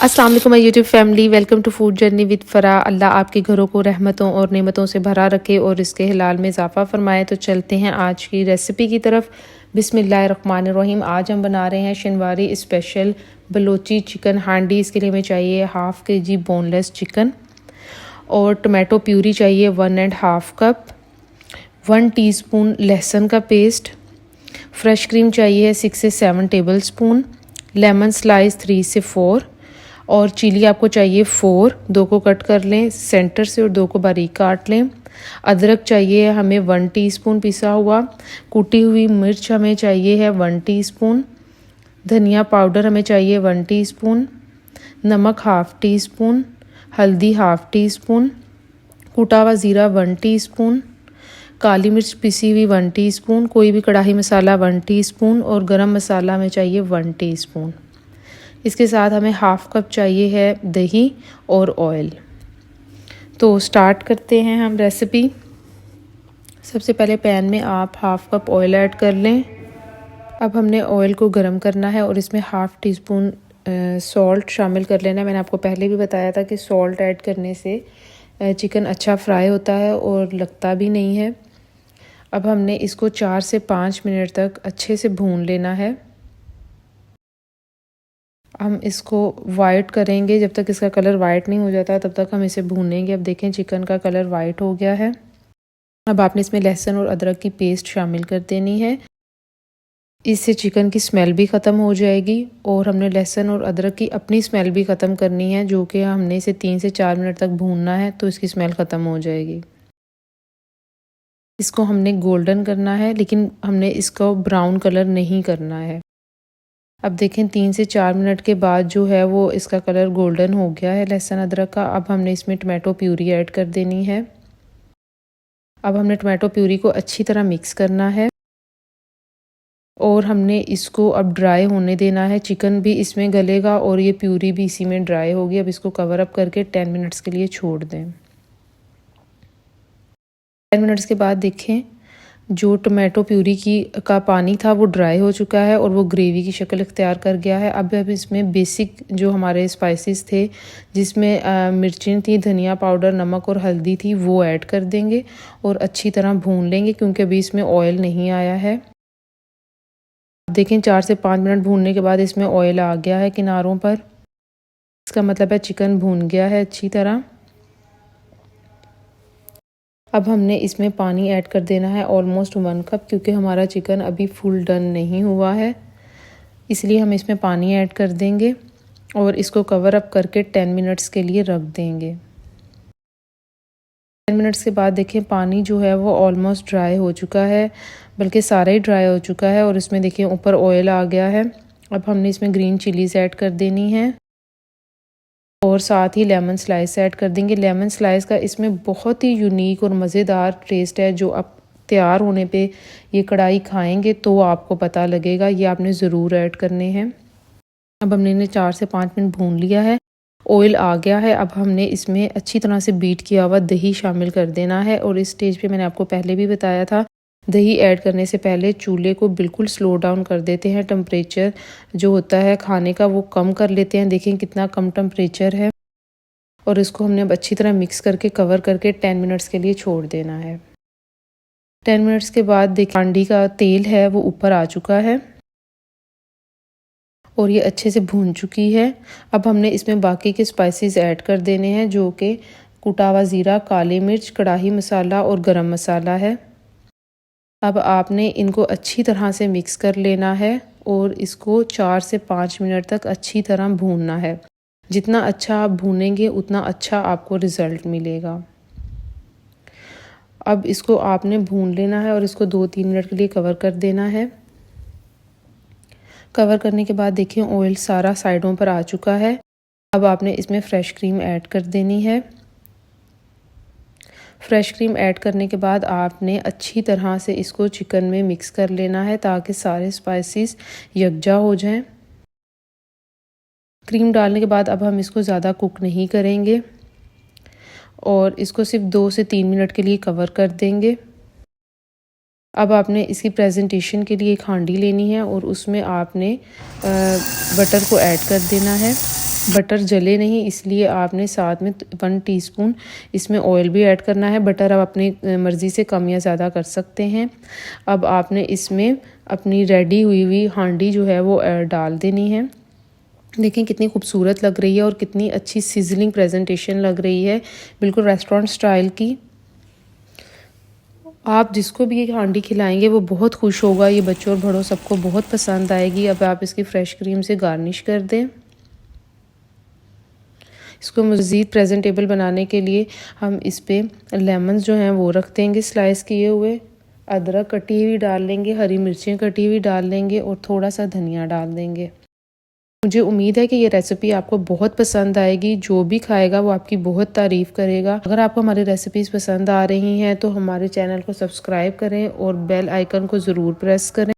अस्सलाम वालेकुम my YouTube family, welcome to food journey with Farah. अल्लाह आपके घरों को रहमतों और नेमतों से भरा रखे और इसके हिलाल में इजाफ़ा फरमाए। तो चलते हैं आज की रेसिपी की तरफ। बिस्मिल्लाहिर्रहमानिर्रहीम। आज हम बना रहे हैं शनिवारी स्पेशल बलोची चिकन हांडी। इसके लिए हमें चाहिए 1/2 kg बोनलेस चिकन और टमाटो प्यूरी चाहिए 1.5 कप, 1 टीस्पून लहसुन का पेस्ट, फ्रेश क्रीम चाहिए 6 से 7 टेबल स्पून, लेमन स्लाइस 3 से 4 और चिली आपको चाहिए 4, 2 को कट कर लें सेंटर से और 2 को बारीक काट लें। अदरक चाहिए हमें 1 टीस्पून पिसा हुआ। कुटी हुई मिर्च हमें चाहिए है 1 टीस्पून। धनिया पाउडर हमें चाहिए 1 टीस्पून। नमक 1/2 टीस्पून। हल्दी 1/2 टीस्पून। कुटा हुआ ज़ीरा 1 टीस्पून। काली मिर्च पिसी हुई 1 टीस्पून। कोई भी कढ़ाई मसाला 1 टीस्पून और गरम मसाला हमें चाहिए 1 टीस्पून। इसके साथ हमें 1/2 कप चाहिए है दही और ऑयल। तो स्टार्ट करते हैं हम रेसिपी। सबसे पहले पैन में आप 1/2 कप ऑयल ऐड कर लें। अब हमने ऑयल को गरम करना है और इसमें 1/2 टीस्पून सॉल्ट शामिल कर लेना है। मैंने आपको पहले भी बताया था कि सॉल्ट ऐड करने से चिकन अच्छा फ्राई होता है और लगता भी नहीं है। अब हमने इसको 4 से 5 मिनट तक अच्छे से भून लेना है। हम इसको वाइट करेंगे, जब तक इसका कलर वाइट नहीं हो जाता तब तक हम इसे भूनेंगे। अब देखें चिकन का कलर वाइट हो गया है। अब आपने इसमें लहसुन और अदरक की पेस्ट शामिल कर देनी है। इससे चिकन की स्मेल भी ख़त्म हो जाएगी और हमने लहसुन और अदरक की अपनी स्मेल भी ख़त्म करनी है, जो कि हमने इसे 3 से 4 मिनट तक भूनना है, तो इसकी स्मेल ख़त्म हो जाएगी। इसको हमने गोल्डन करना है, लेकिन हमने इसको ब्राउन कलर नहीं करना है। अब देखें 3 से 4 मिनट के बाद जो है वो इसका कलर गोल्डन हो गया है लहसुन अदरक का। अब हमने इसमें टमाटो प्यूरी ऐड कर देनी है। अब हमने टमाटो प्यूरी को अच्छी तरह मिक्स करना है और हमने इसको अब ड्राई होने देना है। चिकन भी इसमें गलेगा और ये प्यूरी भी इसी में ड्राई होगी। अब इसको कवर अप करके 10 मिनट्स के लिए छोड़ दें। 10 मिनट्स के बाद देखें जो टमाटो प्यूरी का पानी था वो ड्राई हो चुका है और वो ग्रेवी की शक्ल इख्तियार कर गया है। अब इसमें बेसिक जो हमारे स्पाइसेस थे, जिसमें मिर्चें थी, धनिया पाउडर, नमक और हल्दी थी, वो ऐड कर देंगे और अच्छी तरह भून लेंगे, क्योंकि अभी इसमें ऑयल नहीं आया है। देखें 4 से 5 मिनट भूनने के बाद इसमें ऑयल आ गया है किनारों पर। इसका मतलब है चिकन भून गया है अच्छी तरह। अब हमने इसमें पानी ऐड कर देना है ऑलमोस्ट 1 कप, क्योंकि हमारा चिकन अभी फुल डन नहीं हुआ है, इसलिए हम इसमें पानी ऐड कर देंगे और इसको कवर अप करके 10 मिनट्स के लिए रख देंगे। 10 मिनट्स के बाद देखें पानी जो है वो ऑलमोस्ट ड्राई हो चुका है, बल्कि सारा ही ड्राई हो चुका है और इसमें देखिए ऊपर ऑयल आ गया है। अब हमने इसमें ग्रीन चिलीज़ ऐड कर देनी है और साथ ही लेमन स्लाइस ऐड कर देंगे। लेमन स्लाइस का इसमें बहुत ही यूनिक और मज़ेदार टेस्ट है, जो आप तैयार होने पे ये कढ़ाई खाएंगे तो आपको पता लगेगा। ये आपने ज़रूर ऐड करने हैं। अब हमने इन्हें 4 से 5 मिनट भून लिया है। ऑयल आ गया है। अब हमने इसमें अच्छी तरह से बीट किया हुआ दही शामिल कर देना है और इस स्टेज पे मैंने आपको पहले भी बताया था, दही ऐड करने से पहले चूल्हे को बिल्कुल स्लो डाउन कर देते हैं। टेम्परेचर जो होता है खाने का वो कम कर लेते हैं। देखें कितना कम टेम्परेचर है और इसको हमने अब अच्छी तरह मिक्स करके कवर करके 10 मिनट्स के लिए छोड़ देना है। 10 मिनट्स के बाद देखिए हांडी का तेल है वो ऊपर आ चुका है और ये अच्छे से भून चुकी है। अब हमने इसमें बाकी के स्पाइसेस ऐड कर देने हैं, जो कि कुटा हुआ ज़ीरा, काली मिर्च, कढ़ाई मसाला और गरम मसाला है। अब आपने इनको अच्छी तरह से मिक्स कर लेना है और इसको 4 से 5 मिनट तक अच्छी तरह भूनना है। जितना अच्छा आप भूनेंगे उतना अच्छा आपको रिज़ल्ट मिलेगा। अब इसको आपने भून लेना है और इसको 2-3 मिनट के लिए कवर कर देना है। कवर करने के बाद देखिए ऑयल सारा साइडों पर आ चुका है। अब आपने इसमें फ्रेश क्रीम ऐड कर देनी है। फ्रेश क्रीम ऐड करने के बाद आपने अच्छी तरह से इसको चिकन में मिक्स कर लेना है, ताकि सारे स्पाइसेस यकजा हो जाएं। क्रीम डालने के बाद अब हम इसको ज़्यादा कुक नहीं करेंगे और इसको सिर्फ 2 से 3 मिनट के लिए कवर कर देंगे। अब आपने इसकी प्रेजेंटेशन के लिए एक हांडी लेनी है और उसमें आपने बटर को ऐड कर देना है। बटर जले नहीं, इसलिए आपने साथ में 1 टीस्पून इसमें ऑयल भी ऐड करना है। बटर आप अपनी मर्ज़ी से कम या ज़्यादा कर सकते हैं। अब आपने इसमें अपनी रेडी हुई हुई हांडी जो है वो डाल देनी है। देखें कितनी खूबसूरत लग रही है और कितनी अच्छी सिजलिंग प्रेजेंटेशन लग रही है, बिल्कुल रेस्टोरेंट स्टाइल की। आप जिसको भी ये हांडी खिलाएंगे वो बहुत खुश होगा, ये बच्चों और बड़ों सबको बहुत पसंद आएगी। अब आप इसकी फ्रेश क्रीम से गार्निश कर दें। इसको मज़ीद प्रेजेंटेबल बनाने के लिए हम इस पर लेमन जो हैं वो रख देंगे स्लाइस किए हुए, अदरक कटी हुई डाल लेंगे, हरी मिर्चें कटी हुई डाल लेंगे और थोड़ा सा धनिया डाल देंगे। मुझे उम्मीद है कि ये रेसिपी आपको बहुत पसंद आएगी। जो भी खाएगा वो आपकी बहुत तारीफ़ करेगा। अगर आपको हमारी रेसिपीज़ पसंद आ रही हैं तो हमारे चैनल को सब्सक्राइब करें और बेल आइकन को ज़रूर प्रेस करें।